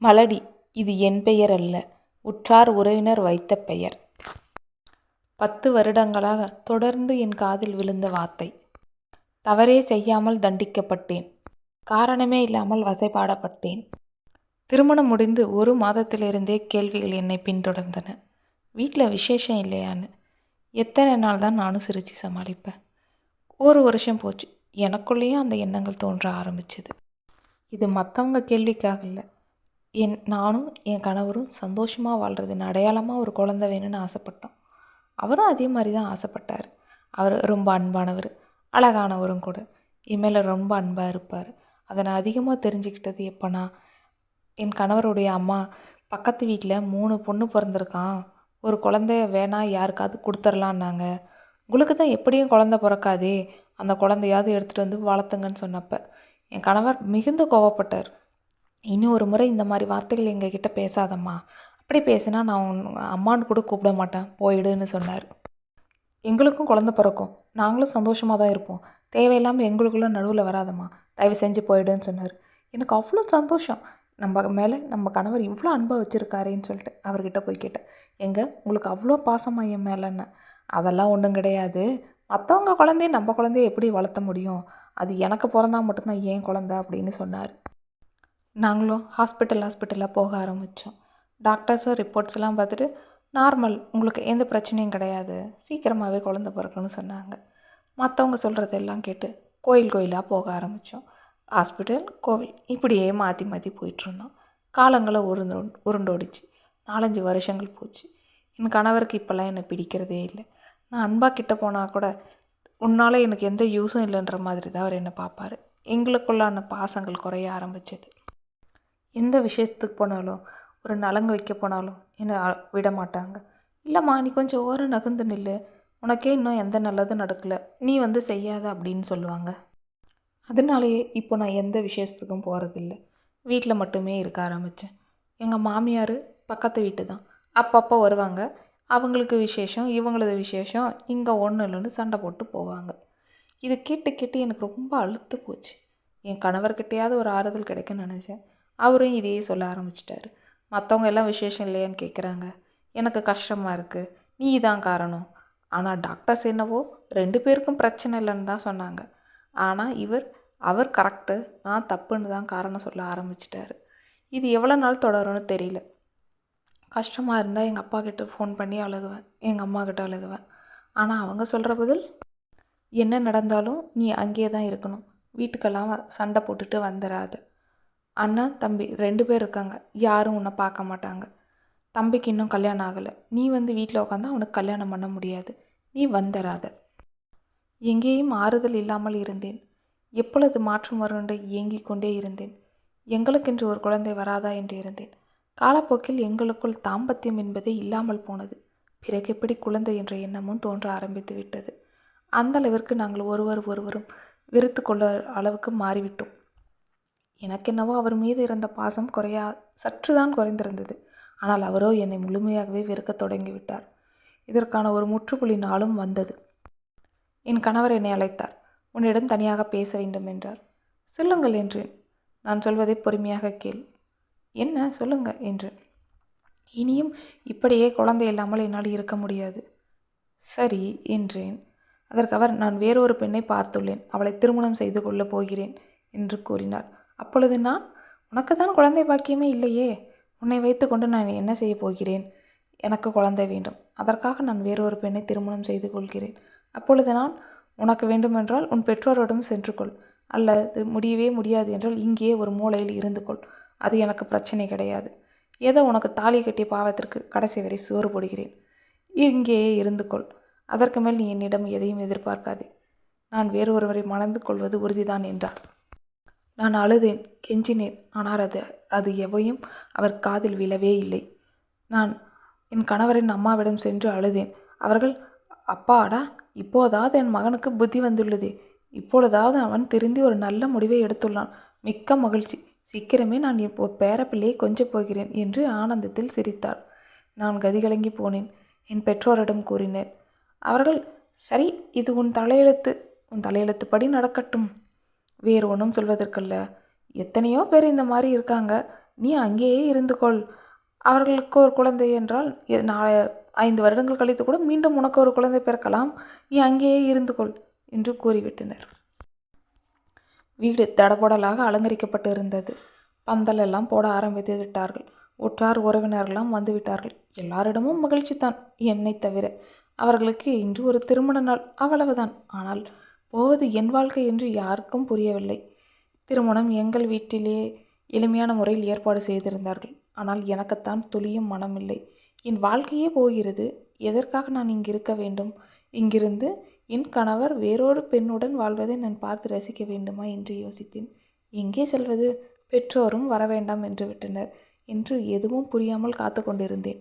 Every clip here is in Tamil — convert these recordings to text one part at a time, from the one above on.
மலடி, இது என் பெயர் அல்ல, உற்றார் உறவினர் வைத்த பெயர். 10 வருடங்களாக தொடர்ந்து என் காதில் விழுந்த வார்த்தை. தவறே செய்யாமல் தண்டிக்கப்பட்டேன். காரணமே இல்லாமல் வசைபாடப்பட்டேன். திருமணம் முடிந்து 1 மாதத்திலிருந்தே கேள்விகள் என்னை பின்தொடர்ந்தன. வீட்டில் விசேஷம் இல்லையான்னு. எத்தனை நாள் தான் நானும் சிரித்து சமாளிப்பேன். 1 வருஷம் போச்சு. எனக்குள்ளேயும் அந்த எண்ணங்கள் தோன்ற ஆரம்பிச்சது. இது மற்றவங்க கேள்விக்காக இல்லை. நானும் என் கணவரும் சந்தோஷமாக வாழ்கிறதுன்னு அடையாளமாக ஒரு குழந்தை வேணும்னு ஆசைப்பட்டோம். அவரும் அதே மாதிரி தான் ஆசைப்பட்டார். அவர் ரொம்ப அன்பானவர், அழகானவரும் கூட. என் மேலே ரொம்ப அன்பாக இருப்பார். அதை நான் அதிகமாக தெரிஞ்சுக்கிட்டது எப்போனா, என் கணவருடைய அம்மா பக்கத்து வீட்டில் 3 பொண்ணு பிறந்திருக்கான், ஒரு குழந்தைய வேணா யாருக்காவது கொடுத்துர்லான்னாங்க. உங்களுக்கு தான் எப்படியும் குழந்தை பிறக்காதே, அந்த குழந்தையாவது எடுத்துகிட்டு வந்து வளர்த்துங்கன்னு சொன்னப்போ என் கணவர் மிகுந்த கோவப்பட்டார். இன்னும் ஒரு முறை இந்த மாதிரி வார்த்தைகள் எங்ககிட்ட பேசாதம்மா, அப்படி பேசினா நான் அம்மான்னு கூட கூப்பிட மாட்டேன், போயிடுன்னு சொன்னார். எங்களுக்கும் குழந்தை பிறக்கும், நாங்களும் சந்தோஷமாக தான் இருப்போம், தேவையில்லாமல் எங்களுக்குள்ள நடுவில் வராதம்மா, தயவு செஞ்சு போயிடுன்னு சொன்னார். எனக்கு அவ்வளோ சந்தோஷம். நம்ம மேலே நம்ம கணவர் இவ்வளோ அன்பாக வச்சுருக்காரேன்னு சொல்லிட்டு அவர்கிட்ட போய் கேட்டேன், உங்களுக்கு அவ்வளோ பாசமாக என் மேலேன்னு. அதெல்லாம் ஒன்றும் கிடையாது, மற்றவங்க குழந்தைய நம்ம குழந்தைய எப்படி வளர்த்த முடியும், அது எனக்கு பிறந்தா மட்டும்தான் ஏன் குழந்தை அப்படின்னு சொன்னார். நாங்களும் ஹாஸ்பிட்டலாக போக ஆரம்பித்தோம். டாக்டர்ஸும் ரிப்போர்ட்ஸ்லாம் பார்த்துட்டு நார்மல், உங்களுக்கு எந்த பிரச்சனையும் கிடையாது, சீக்கிரமாகவே குழந்தை பிறக்குன்னு சொன்னாங்க. மற்றவங்க சொல்கிறதெல்லாம் கேட்டு கோயிலாக போக ஆரம்பித்தோம். ஹாஸ்பிட்டல், கோவில், இப்படியே மாற்றி மாற்றி போயிட்டுருந்தோம். காலங்களை உருண்டோடிச்சு. 4-5 வருஷங்கள் போச்சு. என் கணவருக்கு இப்போல்லாம் என்னை பிடிக்கிறதே இல்லை. நான் அன்பாக கிட்ட போனால் கூட உன்னால் எனக்கு எந்த யூஸும் இல்லைன்ற மாதிரி தான் அவர் என்னை பார்ப்பார். எங்களுக்குள்ளான பாசங்கள் குறைய ஆரம்பித்தது. எந்த விசேஷத்துக்கு போனாலும், ஒரு நலங்கு வைக்க போனாலும் என்னை விட மாட்டாங்க. இல்லைம்மா, நீ கொஞ்சம் ஓரம் நகர்ந்து நில்லு, உனக்கே இன்னும் எந்த நல்லதும் நடக்கலை, நீ வந்து செய்யாத அப்படின்னு சொல்லுவாங்க. அதனாலேயே இப்போ நான் எந்த விசேஷத்துக்கும் போகிறதில்ல, வீட்டில் மட்டுமே இருக்க ஆரம்பித்தேன். எங்கள் மாமியார் பக்கத்து வீட்டு தான், அப்பப்போ வருவாங்க. அவங்களுக்கு விசேஷம், இவங்களது விசேஷம், இங்கே ஒன்றும் இல்லைன்னு சண்டை போட்டு போவாங்க. இது கேட்டு கேட்டு எனக்கு ரொம்ப அழுத்து போச்சு. என் கணவர்கிட்டையாவது ஒரு ஆறுதல் கிடைக்குன்னு நினச்சேன். அவரும் இதையே சொல்ல ஆரம்பிச்சிட்டாரு. மற்றவங்க எல்லாம் விசேஷம் இல்லையான்னு கேட்குறாங்க, எனக்கு கஷ்டமாக இருக்குது, நீ தான் காரணம். ஆனால் டாக்டர்ஸ் என்னவோ 2 பேருக்கும் பிரச்சனை இல்லைன்னு தான் சொன்னாங்க. ஆனால் அவர் கரெக்டு, நான் தப்புன்னு தான் காரணம் சொல்ல ஆரம்பிச்சிட்டாரு. இது எவ்வளோ நாள் தொடரும்னு தெரியல. கஷ்டமாக இருந்தால் எங்கள் அப்பா கிட்ட ஃபோன் பண்ணி அழுகுவேன், எங்கள் அம்மா கிட்ட அழுகுவேன். ஆனால் அவங்க சொல்கிற பதில், என்ன நடந்தாலும் நீ அங்கேயே தான் இருக்கணும், வீட்டுக்கெல்லாம் சண்டை போட்டுட்டு வந்துடாத. அண்ணன் தம்பி 2 பேர் இருக்காங்க, யாரும் உன்னை பார்க்க மாட்டாங்க. தம்பிக்கு இன்னும் கல்யாணம் ஆகலை, நீ வந்து வீட்டில் உட்காந்தா அவனுக்கு கல்யாணம் பண்ண முடியாது, நீ வந்துடாத. எங்கேயும் ஆறுதல் இல்லாமல் இருந்தேன். எப்பொழுது மாற்றம் வரும் என்று ஏங்கிக் கொண்டே இருந்தேன். எங்களுக்கென்று ஒரு குழந்தை வராதா என்று இருந்தேன். காலப்போக்கில் எங்களுக்குள் தாம்பத்தியம் என்பதே இல்லாமல் போனது. பிறகு எப்படி குழந்தை என்ற எண்ணமும் தோன்ற ஆரம்பித்து விட்டது. அந்த அளவிற்கு நாங்கள் ஒருவரும் வெறுத்து கொள்ள அளவுக்கு மாறிவிட்டோம். எனக்கென்னவோ அவர் மீது இருந்த பாசம் சற்றுதான் குறைந்திருந்தது. ஆனால் அவரோ என்னை முழுமையாகவே வெறுக்க தொடங்கிவிட்டார். இதற்கான ஒரு முற்றுப்புள்ளி நாளும் வந்தது. என் கணவர் என்னை அழைத்தார். உன்னிடம் தனியாக பேச வேண்டும் என்றார். சொல்லுங்கள் என்றேன். நான் சொல்வதை பொறுமையாக கேள். என்ன சொல்லுங்க என்றேன். இனியும் இப்படியே குழந்தை இல்லாமல் என்னால் இருக்க முடியாது. சரி என்றேன். அதற்கு அவர், நான் வேறொரு பெண்ணை பார்த்துள்ளேன், அவளை திருமணம் செய்து கொள்ளப் போகிறேன் என்று கூறினார். அப்பொழுது நான், உனக்கு தான் குழந்தை பாக்கியமே இல்லையே, உன்னை வைத்து கொண்டு நான் என்ன செய்ய போகிறேன், எனக்கு குழந்தை வேண்டும், அதற்காக நான் வேறொரு பெண்ணை திருமணம் செய்து கொள்கிறேன். அப்பொழுது நான், உனக்கு வேண்டுமென்றால் உன் பெற்றோரிடம் சென்று கொள், அல்லது முடியவே முடியாது என்றால் இங்கேயே ஒரு மூலையில் இருந்து கொள், அது எனக்கு பிரச்சனை கிடையாது. ஏதோ உனக்கு தாலி கட்டிய பாவத்திற்கு கடைசி வரை சோறு போடுகிறேன், இங்கேயே இருந்து கொள், அதற்கு மேல் நீ என்னிடம் எதையும் எதிர்பார்க்காதே, நான் வேறொருவரை மணந்து கொள்வது உறுதிதான் என்றார். நான் அழுதேன், கெஞ்சினேன். ஆனால் அது எவையும் அவர் காதில் விழவே இல்லை. நான் என் கணவரின் அம்மாவிடம் சென்று அழுதேன். அவர்கள், அப்பாடா, இப்போதாவது என் மகனுக்கு புத்தி வந்துள்ளது, இப்பொழுதாவது அவன் திருந்தி ஒரு நல்ல முடிவை எடுத்துள்ளான், மிக்க மகிழ்ச்சி, சீக்கிரமே நான் இப்போ பேரப்பிள்ளையை கொஞ்சப் போகிறேன் என்று ஆனந்தத்தில் சிரித்தார். நான் கதிகலங்கி போனேன். என் பெற்றோரிடம் கூறினேன். அவர்கள், சரி, இது உன் தலையெழுத்துப்படி நடக்கட்டும், வேறு ஒன்றும் சொல்வதற்கல்ல, எத்தனையோ பேர் இந்த மாதிரி இருக்காங்க, நீ அங்கேயே இருந்து கொள். அவர்களுக்கு ஒரு குழந்தை என்றால் 5 வருடங்கள் கழித்து கூட மீண்டும் உனக்கு ஒரு குழந்தை பிறக்கலாம். நீ அங்கேயே இருந்து கொள் என்று கூறிவிட்டனர். வீடு தடபுடலாக அலங்கரிக்கப்பட்டு இருந்தது. பந்தல் எல்லாம் போட ஆரம்பித்து விட்டார்கள். உற்றார் உறவினர்களெல்லாம் வந்து விட்டார்கள். எல்லாரிடமும் மகிழ்ச்சி தான், என்னை தவிர. அவர்களுக்கு இன்று ஒரு திருமண நாள், அவ்வளவுதான். ஆனால் போவது என் வாழ்க்கை என்று யாருக்கும் புரியவில்லை. திருமணம் எங்கள் வீட்டிலே எளிமையான முறையில் ஏற்பாடு செய்திருந்தார்கள். ஆனால் எனக்குத்தான் துளியும் மனமில்லை. என் வாழ்க்கையே போகிறது. எதற்காக நான் இங்கு இருக்க வேண்டும்? இங்கிருந்து என் கணவர் வேறொரு பெண்ணுடன் வாழ்வதை நான் பார்த்து ரசிக்க வேண்டுமா என்று யோசித்தேன். எங்கே செல்வது? பெற்றோரும் வரவேண்டாம் என்று விட்டனர் என்று எதுவும் புரியாமல் காத்து கொண்டிருந்தேன்.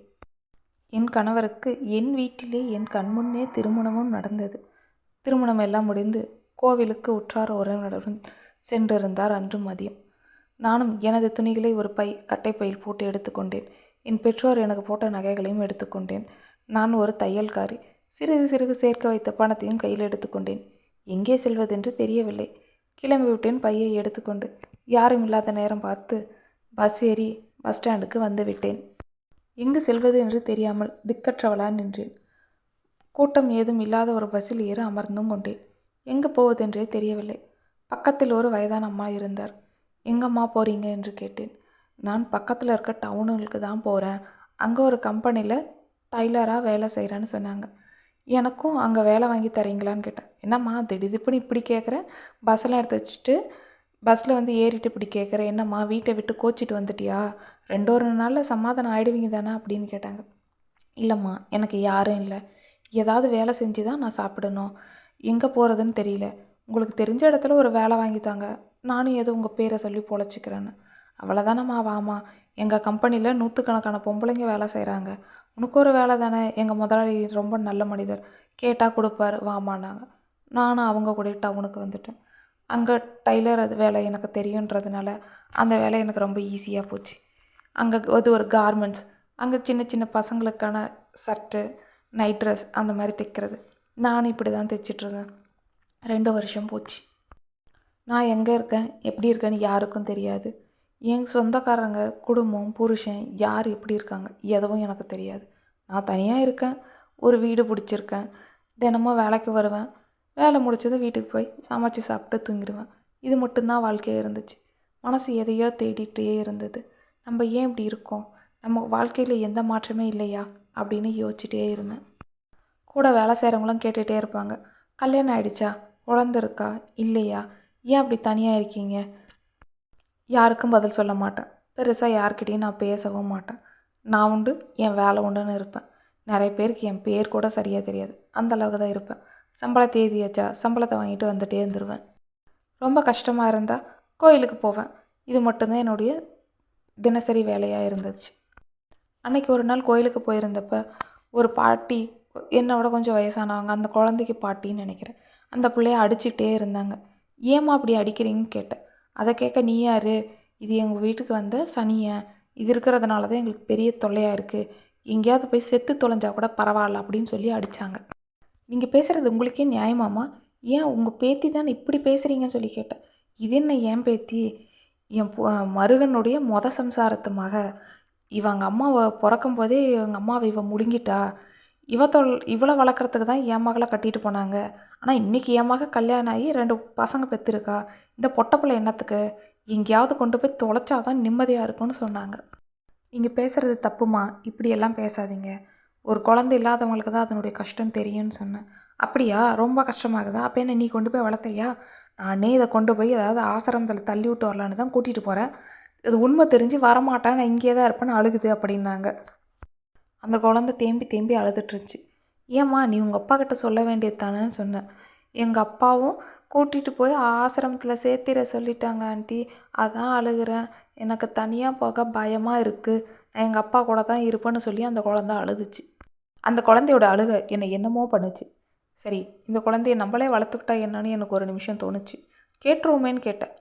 என் கணவருக்கு என் வீட்டிலே என் கண்முன்னே திருமணமும் நடந்தது. திருமணம் எல்லாம் முடிந்து கோவிலுக்கு உற்றார் உறவினருடன் சென்றிருந்தார் அன்று மதியம். நானும் எனது துணிகளை ஒரு கட்டைப்பையில் போட்டு எடுத்துக்கொண்டேன். என் பெற்றோர் எனக்கு போட்ட நகைகளையும் எடுத்துக்கொண்டேன். நான் ஒரு தையல்காரி. சிறிது சிறிது சேர்க்க வைத்த பணத்தையும் கையில் எடுத்துக்கொண்டேன். எங்கே செல்வதென்று தெரியவில்லை. கிளம்பிவிட்டேன் பையை எடுத்துக்கொண்டு. யாரும் இல்லாத நேரம் பார்த்து பஸ் ஏறி பஸ் ஸ்டாண்டுக்கு வந்து விட்டேன். எங்கு செல்வது என்று தெரியாமல் திக்கற்றவளாக நின்றேன். கூட்டம் ஏதும் இல்லாத ஒரு பஸ்ஸில் ஏற அமர்ந்தும் கொண்டேன். எங்கு போவதென்றே தெரியவில்லை. பக்கத்தில் ஒரு வயதான அம்மா இருந்தார். எங்கம்மா போகிறீங்க என்று கேட்டேன். நான் பக்கத்தில் இருக்க டவுனுக்கு தான் போகிறேன். அங்கே ஒரு கம்பெனியில் டைலராக வேலை செய்கிறேன்னு சொன்னாங்க. எனக்கும் அங்கே வேலை வாங்கி தரீங்களான்னு கேட்டேன். என்னம்மா திடீர்னு இப்படி கேட்குறேன்? பஸ்ஸெல்லாம் எடுத்து வச்சுட்டு பஸ்ஸில் வந்து ஏறிட்டு இப்படி கேட்குறேன். என்னம்மா வீட்டை விட்டு கோச்சிட்டு வந்துட்டியா? 2 நாளில் சமாதானம் ஆகிடுவீங்க தானே அப்படின்னு கேட்டாங்க. இல்லைம்மா, எனக்கு யாரும் இல்லை. ஏதாவது வேலை செஞ்சு தான் நான் சாப்பிடணும். எங்கே போகிறதுன்னு தெரியல. உங்களுக்கு தெரிஞ்ச இடத்துல ஒரு வேலை வாங்கித்தாங்க. நானும் ஏதோ உங்கள் பேரை சொல்லி பொழைச்சிக்கிறேன்னு. அவ்வளோதானம்மா, வாமா. எங்கள் கம்பெனியில் 100கணக்கான பொம்பளைங்க வேலை செய்கிறாங்க. உனக்கு ஒரு வேலை தானே. எங்கள் முதலாளி ரொம்ப நல்ல மனிதர், கேட்டால் கொடுப்பார், வாமான்னாங்க. நானும் அவங்க கூட டவுனுக்கு வந்துட்டேன். அங்கே டைலர் வேலை எனக்கு தெரியுன்றதுனால அந்த வேலை எனக்கு ரொம்ப ஈஸியாக போச்சு. அங்கே அது ஒரு கார்மெண்ட்ஸ். அங்கே சின்ன சின்ன பசங்களுக்கான சர்ட்டு, நைட் ட்ரெஸ் அந்த மாதிரி தைக்கிறது. நானும் இப்படி தான் தைச்சிட்ருக்கேன். 2 வருஷம் போச்சு. நான் எங்கே இருக்கேன், எப்படி இருக்கேன்னு யாருக்கும் தெரியாது. என் சொந்தக்காரங்க, குடும்பம், புருஷன் யார் எப்படி இருக்காங்க எதுவும் எனக்கு தெரியாது. நான் தனியாக இருக்கேன். ஒரு வீடு பிடிச்சிருக்கேன். தினமும் வேலைக்கு வருவேன். வேலை முடிச்சதும் வீட்டுக்கு போய் சமைச்சு சாப்பிட்டு தூங்கிடுவேன். இது மட்டும்தான் வாழ்க்கையாக இருந்துச்சு. மனசு எதையோ தேடிகிட்டே இருந்தது. நம்ம ஏன் இப்படி இருக்கோம்? நம்ம வாழ்க்கையில் எந்த மாற்றமே இல்லையா அப்படின்னு யோசிச்சுட்டே இருந்தேன். கூட வேலை செய்கிறவங்களும் கேட்டுகிட்டே இருப்பாங்க. கல்யாணம் ஆயிடுச்சா? குழந்த இருக்கா? இல்லையா? ஏன் அப்படி தனியாக இருக்கீங்க? யாருக்கும் பதில் சொல்ல மாட்டேன். பெருசாக யார்கிட்டையும் நான் பேசவும் மாட்டேன். நான் உண்டு, என் வேலை உண்டுன்னு இருப்பேன். நிறைய பேருக்கு என் பேர் கூட சரியாக தெரியாது. அந்த அளவுக்கு தான் இருப்பேன். சம்பள தேதியாச்சா, சம்பளத்தை வாங்கிட்டு வந்துட்டே இருந்துருவேன். ரொம்ப கஷ்டமாக இருந்தால் கோயிலுக்கு போவேன். இது மட்டும்தான் என்னுடைய தினசரி வேலையாக இருந்துச்சு. அன்றைக்கி ஒரு நாள் கோயிலுக்கு போயிருந்தப்ப ஒரு பாட்டி, என்னை விட கொஞ்சம் வயசானவங்க, அந்த குழந்தைக்கு பாட்டின்னு நினைக்கிறேன், அந்த பிள்ளைய அடிச்சுக்கிட்டே இருந்தாங்க. ஏம்மா அப்படி அடிக்கிறீங்கன்னு கேட்டேன். அதை கேட்க, நீ யார்? இது எங்கள் வீட்டுக்கு வந்த சனியன். இது இருக்கிறதுனால தான் எங்களுக்கு பெரிய தொல்லையாக இருக்குது. எங்கேயாவது போய் செத்து தொலைஞ்சா கூட பரவாயில்ல அப்படின்னு சொல்லி அடித்தாங்க. நீங்கள் பேசுகிறது உங்களுக்கே நியாயமாம்மா? ஏன் உங்கள் பேத்தி தான் இப்படி பேசுகிறீங்கன்னு சொல்லி கேட்டேன். இது என்ன என் பேத்தி? என் மருகனுடைய சம்சாரத்து மக. இவங்க அம்மாவை பிறக்கும் போதே எங்கள் அம்மாவை இவ முழுங்கிட்டா. இவளை வளர்க்குறதுக்கு தான் என் மகளை கட்டிட்டு போனாங்க. ஆனால் இன்றைக்கி என் மக கல்யாணம் ஆகி 2 பசங்க பெற்றிருக்கா. இந்த பொட்டப்பிள்ளை என்னத்துக்கு? எங்கேயாவது கொண்டு போய் தொலைச்சாதான் நிம்மதியாக இருக்குன்னு சொன்னாங்க. நீங்கள் பேசுகிறது தப்புமா, இப்படியெல்லாம் பேசாதீங்க. ஒரு குழந்தை இல்லாதவங்களுக்கு தான் அதனுடைய கஷ்டம் தெரியும்னு சொன்னேன். அப்படியா? ரொம்ப கஷ்டமாகுதா? அப்போ என்ன நீ கொண்டு போய் வளர்த்தையா? நானே இதை கொண்டு போய் ஏதாவது ஆசிரமத்தில் தள்ளி விட்டு வரலான்னு தான் கூட்டிகிட்டு போகிறேன். இது உண்மை தெரிஞ்சு வரமாட்டேன், நான் இங்கே தான் இருப்பேன்னு அழுகுது அப்படின்னாங்க. அந்த குழந்தை தேம்பி தேம்பி அழுதுட்டுருச்சு. ஏம்மா, நீ உங்கள் அப்பா கிட்ட சொல்ல வேண்டியது தானேன்னு சொன்னேன். எங்கள் அப்பாவும் கூட்டிகிட்டு போய் ஆசிரமத்தில் சேர்த்திட சொல்லிட்டாங்க ஆண்டி, அதான் அழுகிறேன். எனக்கு தனியாக போக பயமாக இருக்குது. நான் எங்கள் அப்பா கூட தான் இருப்பேன்னு சொல்லி அந்த குழந்தை அழுதுச்சு. அந்த குழந்தையோட அழுகை என்னை என்னமோ பண்ணுச்சு. சரி, இந்த குழந்தைய நம்மளே வளர்த்துக்கிட்டா என்னன்னு எனக்கு ஒரு நிமிஷம் தோணுச்சு. கேட்டுருவோமேன்னு கேட்டேன்.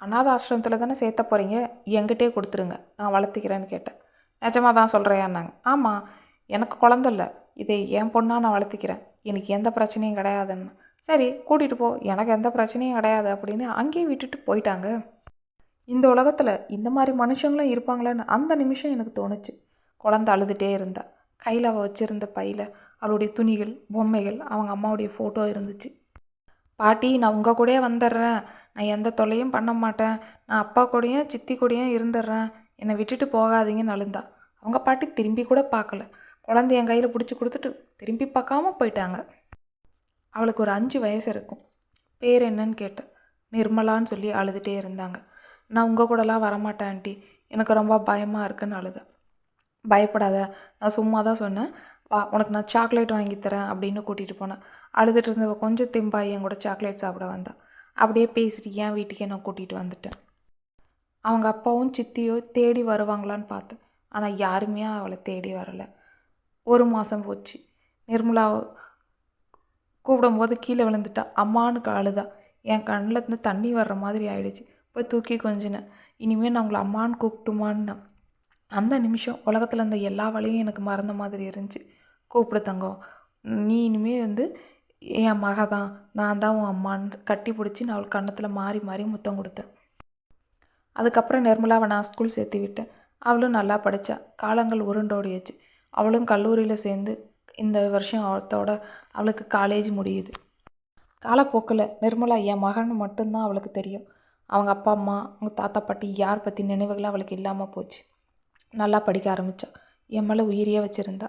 அநாத ஆசிரமத்தில் தானே சேர்த்த போகிறீங்க, என்கிட்டே கொடுத்துருங்க, நான் வளர்த்திக்கிறேன்னு கேட்டேன். நிஜமாக தான் சொல்கிறையான்னாங்க. ஆமாம், எனக்கு குழந்த இல்லை, இதை என் பொண்ணாக நான் வளர்த்திக்கிறேன், எனக்கு எந்த பிரச்சனையும் கிடையாதுன்னு. சரி, கூட்டிகிட்டு போ, எனக்கு எந்த பிரச்சனையும் கிடையாது அப்படின்னு அங்கேயே விட்டுட்டு போயிட்டாங்க. இந்த உலகத்தில் இந்த மாதிரி மனுஷங்களும் இருப்பாங்களான்னு அந்த நிமிஷம் எனக்கு தோணுச்சு. குழந்தை அழுதுகிட்டே இருந்தா. கையில் அவள் வச்சுருந்த பையில் அவளுடைய துணிகள், பொம்மைகள், அவங்க அம்மாவுடைய ஃபோட்டோ இருந்துச்சு. பாட்டி, நான் உங்கள் கூடயே வந்துடுறேன், நான் எந்த தொல்லையும் பண்ண மாட்டேன், நான் அப்பா கூடயும் சித்தி கூடயும் இருந்துடுறேன், என்னை விட்டுட்டு போகாதீங்கன்னு அழுந்தா. அவங்க பாட்டி திரும்பி கூட பார்க்கல. குழந்தைய என் கையில் பிடிச்சி கொடுத்துட்டு திரும்பி பார்க்காம போயிட்டாங்க. அவளுக்கு ஒரு 5 வயசு இருக்கும். பேர் என்னன்னு கேட்டேன். நிர்மலான்னு சொல்லி அழுதுகிட்டே இருந்தாங்க. நான் உங்கள் கூடலாம் வரமாட்டேன் ஆண்டி, எனக்கு ரொம்ப பயமாக இருக்குன்னு அழுதா. பயப்படாத, நான் சும்மா தான் சொன்னேன், வா உனக்கு நான் சாக்லேட் வாங்கி தரேன் அப்படின்னு கூட்டிகிட்டு போனேன். அழுதுட்டு இருந்தவ கொஞ்சம் தெம்பாய் என் கூட சாக்லேட் சாப்பிட வந்தா. அப்படியே பேசிட்டு என் வீட்டுக்கே நான் கூட்டிகிட்டு வந்துட்டேன். அவங்க அப்பாவும் சித்தியோ தேடி வருவாங்களான்னு பார்த்தேன். ஆனால் யாருமே அவளை தேடி வரலை. 1 மாதம் போச்சு. நிர்மலா கூப்பிடும்போது கீழே விழுந்துட்டா. அம்மானு அழுதா. என் கண்ணில் இருந்து தண்ணி வர்ற மாதிரி ஆயிடுச்சு. போய் தூக்கி கொஞ்சினேன். இனிமேல் நான் உங்களை அம்மான்னு கூப்பிட்டுமான்னு. அந்த நிமிஷம் உலகத்தில் இருந்த எல்லா வழியும் எனக்கு மறந்த மாதிரி இருந்துச்சு. கூப்பிடு தங்கம், நீ இனிமேல் என் மக தான், நான் தான் உன் அம்மான்னு கட்டி பிடிச்சி நான் அவள் கன்னத்தில் மாறி மாறி முத்தம் கொடுத்தேன். அதுக்கப்புறம் நிர்மலாவை நான் ஸ்கூல் சேர்த்து விட்டேன். அவளும் நல்லா படித்தா. காலங்கள் உருண்டோடியாச்சு. அவளும் கல்லூரியில் சேர்ந்து இந்த வருஷம் அவளுக்கு காலேஜ் முடியுது. காலப்போக்கில் நிர்மலா என் மகன்னு மட்டும்தான் அவளுக்கு தெரியும். அவங்க அப்பா அம்மா, அவங்க தாத்தா பாட்டி யார் பற்றி நினைவுகளும் அவளுக்கு இல்லாமல் போச்சு. நல்லா படிக்க ஆரம்பித்தா. என் மேலே உயிரியே வச்சுருந்தா.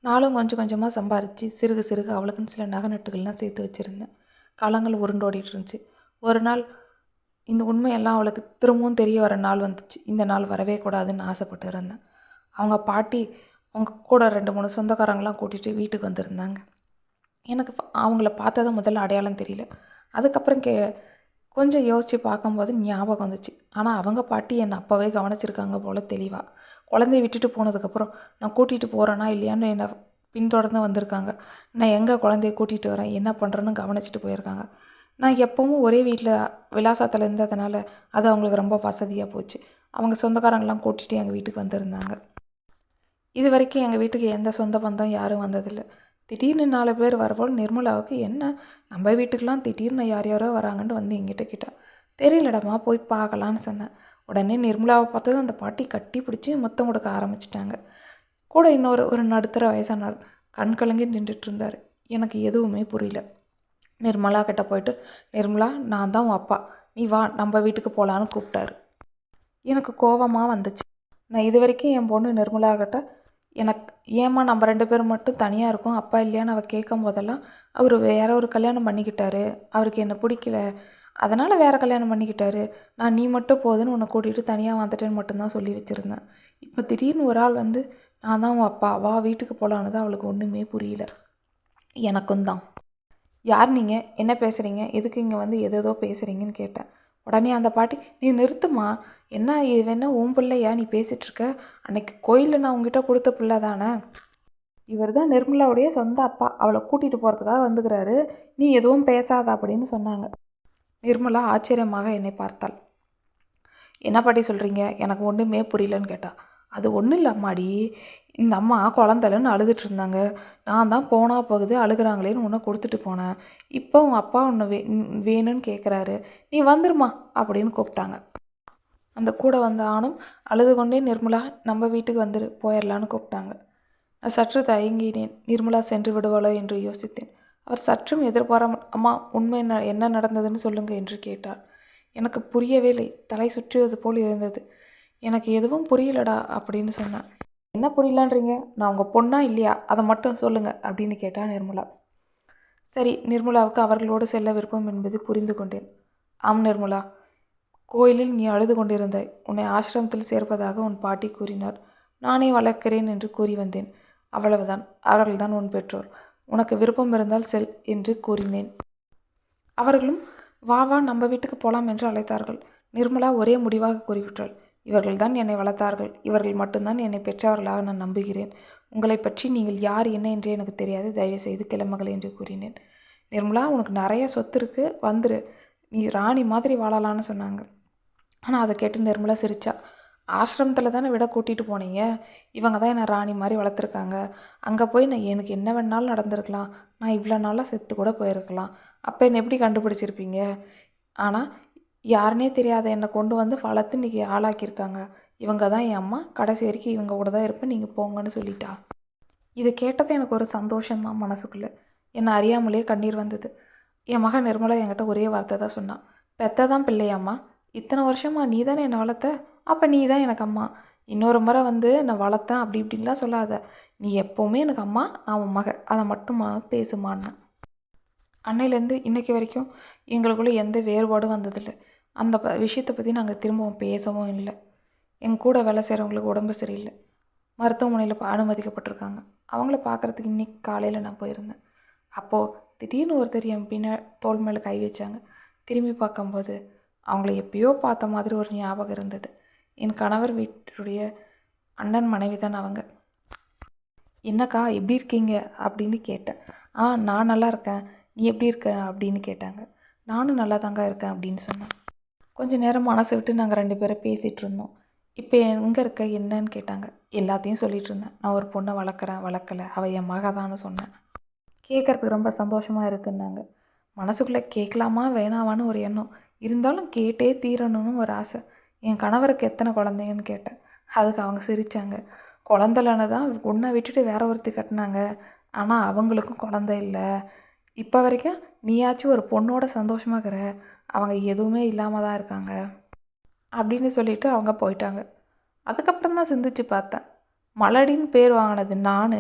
நானும் கொஞ்சம் கொஞ்சமாக சம்பாரித்து சிறுக சிறுக அவளுக்குன்னு சில நகை நட்டுகள்லாம் சேர்த்து வச்சுருந்தேன். காலங்கள் உருண்டோடிட்டு இருந்துச்சு. ஒரு நாள் இந்த உண்மையெல்லாம் அவளுக்கு திரும்பவும் தெரிய வர நாள் வந்துச்சு. இந்த நாள் வரவே கூடாதுன்னு ஆசைப்பட்டு இருந்தேன். அவங்க பாட்டி அவங்க கூட 2-3 சொந்தக்காரங்களாம் கூட்டிகிட்டு வீட்டுக்கு வந்திருந்தாங்க. எனக்கு அவங்கள பார்த்ததான் முதல்ல அடையாளம் தெரியல. அதுக்கப்புறம் கொஞ்சம் யோசித்து பார்க்கும்போது ஞாபகம் வந்துச்சு. ஆனால் அவங்க பாட்டி என்னை அப்போவே கவனிச்சிருக்காங்க போல் தெளிவாக. குழந்தைய விட்டுட்டு போனதுக்கப்புறம் நான் கூட்டிகிட்டு போகிறேன்னா இல்லையான்னு என்னை பின்தொடர்ந்து வந்திருக்காங்க. நான் எங்கே குழந்தைய கூட்டிகிட்டு வரேன், என்ன பண்ணுறேன்னு கவனிச்சிட்டு போயிருக்காங்க. நான் எப்போவும் ஒரே வீட்டில் விலாசத்தில் இருந்ததுனால அது அவங்களுக்கு ரொம்ப வசதியாக போச்சு. அவங்க சொந்தக்காரங்களாம் கூட்டிகிட்டு எங்கள் வீட்டுக்கு வந்திருந்தாங்க. இது வரைக்கும் எங்கள் வீட்டுக்கு எந்த சொந்த பந்தம் யாரும் வந்ததில்லை. திடீர்னு 4 பேர் வரப்போல் நிர்மலாவுக்கு என்ன நம்ம வீட்டுக்கெலாம் திடீர்னு யாரோ வராங்கன்னு வந்து எங்கிட்ட கேட்டா. தெரியலடம்மா, போய் பார்க்கலான்னு சொன்னேன். உடனே நிர்மலாவை பார்த்ததும் அந்த பாட்டி கட்டி பிடிச்சி முத்தம் கொடுக்க ஆரம்பிச்சிட்டாங்க. கூட ஒரு நடுத்தர வயசானார் கண் கலங்கி நின்றுட்டு இருந்தார். எனக்கு எதுவுமே புரியல. நிர்மலா கிட்ட போயிட்டு, நிர்மலா, நான் தான் உன் அப்பா, நீ வா நம்ம வீட்டுக்கு போகலான்னு கூப்பிட்டாரு. எனக்கு கோபமாக வந்துச்சு. நான் இது வரைக்கும் என் பொண்ணு நிர்மலா கிட்ட எனக்கு ஏம்மா நம்ம 2 பேரும் மட்டும் தனியாக இருக்கோம், அப்பா இல்லையான்னு அவள் கேட்கும் போதெல்லாம் அவர் வேற ஒரு கல்யாணம் பண்ணிக்கிட்டாரு, அவருக்கு என்னை பிடிக்கல, அதனால் வேறு கல்யாணம் பண்ணிக்கிட்டாரு, நான் நீ மட்டும் போதுன்னு உன்னை கூட்டிகிட்டு தனியாக வந்துட்டேன்னு மட்டும்தான் சொல்லி வச்சுருந்தேன். இப்போ திடீர்னு ஒரு ஆள் வந்து நான் தான் உன் அப்பா, வா வீட்டுக்கு போகலான்னு தான் அவளுக்கு ஒன்றுமே புரியல. எனக்கும் தான். யார் நீங்கள், என்ன பேசுகிறீங்க, எதுக்கு இங்கே வந்து ஏதோ பேசுகிறீங்கன்னு கேட்டேன். உடனே அந்த பாட்டி, நீ நிறுத்துமா, என்ன இது வேணா உன் பிள்ளையா நீ பேசிகிட்ருக்க, அன்னைக்கு கோயிலில் நான் உங்ககிட்ட கொடுத்த பிள்ளை தானே, இவர் தான் நிர்மலாவுடைய சொந்த அப்பா, அவளை கூட்டிகிட்டு போகிறதுக்காக வந்துக்கிறாரு, நீ எதுவும் பேசாத அப்படின்னு சொன்னாங்க. நிர்மலா ஆச்சரியமாக என்னை பார்த்தாள். என்ன பாட்டி சொல்கிறீங்க, எனக்கு ஒன்றுமே புரியலன்னு கேட்டா. அது ஒன்றும் இல்லை அம்மாடி, இந்த அம்மா குழந்தைலன்னு அழுதுட்டு இருந்தாங்க, நான் தான் போனா போகுது அழுகிறாங்களேன்னு உன்னை கொடுத்துட்டு போனேன், இப்போ உங்கள் அப்பா உன்னை வேணும்னு கேட்குறாரு, நீ வந்துருமா அப்படின்னு கூப்பிட்டாங்க. அந்த கூட வந்த ஆணும் அழுது கொண்டே, நிர்மலா நம்ம வீட்டுக்கு வந்துரு, போயிடலான்னு கூப்பிட்டாங்க. நான் சற்று தயங்கினேன். நிர்மலா சென்று விடுவாளோ என்று யோசித்தேன். அவர் சற்றும் எதிர்பாராமல், அம்மா உண்மை என்ன நடந்ததுன்னு சொல்லுங்க என்று கேட்டார். எனக்கு புரியவே இல்லை. தலை சுற்றுவது போல் இருந்தது. எனக்கு எதுவும் புரியலடா அப்படின்னு சொன்னேன். என்ன புரியலன்றீங்க, நான் உங்கள் பொண்ணா இல்லையா அதை மட்டும் சொல்லுங்கள் அப்படின்னு கேட்டாள் நிர்மலா. சரி, நிர்மலாவுக்கு அவர்களோடு செல்ல விருப்பம் என்பது புரிந்து கொண்டேன். ஆம் நிர்மலா, கோயிலில் நீ அழுது கொண்டிருந்தாய், உன்னை ஆசிரமத்தில் சேர்ப்பதாக உன் பாட்டி கூறினார், நானே வளர்க்கிறேன் என்று கூறி வந்தேன், அவ்வளவுதான், அவர்கள்தான் உன் பெற்றோர், உனக்கு விருப்பம் இருந்தால் செல் என்று கூறினேன். அவர்களும் வா வா நம்ம வீட்டுக்கு போகலாம் என்று அழைத்தார்கள். நிர்மலா ஒரே முடிவாக கூறிவிட்டாள், இவர்கள்தான் என்னை வளர்த்தார்கள், இவர்கள் மட்டும்தான் என்னை பெற்றவர்களாக நான் நம்புகிறேன், உங்களை பற்றி நீங்கள் யார் என்ன என்று எனக்கு தெரியாது, தயவுசெய்து கிளம்புகள் என்று கூறினேன். நிர்மலா, உனக்கு நிறைய சொத்து இருக்குது, வந்துரு, நீ ராணி மாதிரி வாழலான்னு சொன்னாங்க. ஆனால் அதை கேட்டு நிர்மலா சிரிச்சா. ஆசிரமத்தில் தானே விட கூட்டிகிட்டு போனீங்க, இவங்க தான் என்னை ராணி மாதிரி வளர்த்துருக்காங்க, அங்கே போய் நான் எனக்கு என்ன வேணாலும் நடந்திருக்கலாம், நான் இவ்வளோ நாளாக செத்து கூட போயிருக்கலாம், அப்போ என்னை எப்படி கண்டுபிடிச்சிருப்பீங்க, ஆனால் யாருனே தெரியாத என்னை கொண்டு வந்து வளர்த்து இன்றைக்கி ஆளாக்கியிருக்காங்க. இவங்க தான் என் அம்மா, கடைசி வரைக்கும் இவங்க கூட தான் இருப்பேன், நீங்கள் போங்கன்னு சொல்லிட்டா. இதை கேட்டது எனக்கு ஒரு சந்தோஷம்தான் மனசுக்குள்ளே. என்னை அறியாமலே கண்ணீர் வந்தது. என் மகன் நிர்மலா என்கிட்ட ஒரே வார்த்தை தான் சொன்னான். பெத்ததான் பிள்ளையாம்மா, இத்தனை வருஷமா நீ தானே என்னை வளர்த்த, அப்போ நீ தான் எனக்கு அம்மா. இன்னொரு முறை வந்து நான் வளர்த்தேன் அப்படி இப்படின்லாம் சொல்லாத. நீ எப்போவுமே எனக்கு அம்மா, நான் உன் மக, அதை மட்டுமா பேசுமான்னு. அன்னையிலேருந்து இன்றைக்கி வரைக்கும் எங்களுக்குள்ளே எந்த வேறுபாடும் வந்ததில்லை. அந்த விஷயத்தை பற்றி நாங்கள் திரும்பவும் பேசவும் இல்லை. எங்கள் கூட வேலை செய்கிறவங்களுக்கு உடம்பு சரியில்லை, மருத்துவமனையில் அனுமதிக்கப்பட்டிருக்காங்க. அவங்கள பார்க்குறதுக்கு இன்றைக்கி காலையில் நான் போயிருந்தேன். அப்போது திடீர்னு ஒருத்தர் என் தோள் மேலே கை வச்சாங்க. திரும்பி பார்க்கும்போது அவங்கள எப்பயோ பார்த்த மாதிரி ஒரு ஞாபகம் இருந்தது. என் கணவர் வீட்டுடைய அண்ணன் மனைவி தான் அவங்க. என்னக்கா எப்படி இருக்கீங்க அப்படின்னு கேட்டேன். நான் நல்லா இருக்கேன், நீ எப்படி இருக்க அப்படின்னு கேட்டாங்க. நானும் நல்லா தாங்க இருக்கேன் அப்படின்னு சொன்னேன். கொஞ்சம் நேரம் மனசை விட்டு நாங்கள் 2 பேரும் பேசிகிட்டு இருந்தோம். இப்போ எங்கே இருக்க என்னன்னு கேட்டாங்க. எல்லாத்தையும் சொல்லிகிட்டு இருந்தேன். நான் ஒரு பொண்ணை வளர்க்கலை, அவள் என் மகதான்னு சொன்னேன். கேட்குறதுக்கு ரொம்ப சந்தோஷமாக இருக்குன்னாங்க. மனசுக்குள்ளே கேட்கலாமா வேணாமான்னு ஒரு எண்ணம் இருந்தாலும் கேட்டே தீரணும்னு ஒரு ஆசை. என் கணவருக்கு எத்தனை குழந்தைங்கன்னு கேட்டேன். அதுக்கு அவங்க சிரித்தாங்க. குழந்தைலன்னு தான் ஒன்றை விட்டுட்டு வேற ஒருத்தி கட்டினாங்க, ஆனால் அவங்களுக்கும் குழந்தை இல்லை. இப்போ வரைக்கும் நீயாச்சும் ஒரு பொண்ணோட சந்தோஷமாக இருக்கிற, அவங்க எதுவுமே இல்லாமல் தான் இருக்காங்க அப்படின்னு சொல்லிட்டு அவங்க போயிட்டாங்க. அதுக்கப்புறம் தான் சிந்திச்சு பார்த்தேன். மலடின்னு பேர் வாங்கினது நான்,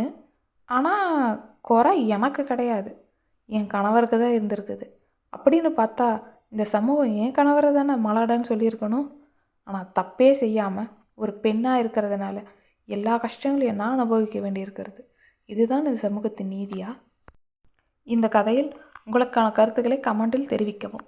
ஆனால் குறை எனக்கு கிடையாது, என் கணவருக்கு தான் இருந்திருக்குது. அப்படின்னு பார்த்தா இந்த சமூகம் என் கணவரை தானே மலடன்னு சொல்லியிருக்கணும். ஆனால் தப்பே செய்யாமல் ஒரு பெண்ணாக இருக்கிறதுனால எல்லா கஷ்டங்களையும் நான் அனுபவிக்க வேண்டியிருக்கிறது. இதுதான் இந்த சமூகத்தின் நீதியா? இந்த கதையில் உங்களுக்கான கருத்துக்களை கமெண்டில் தெரிவிக்கவும்.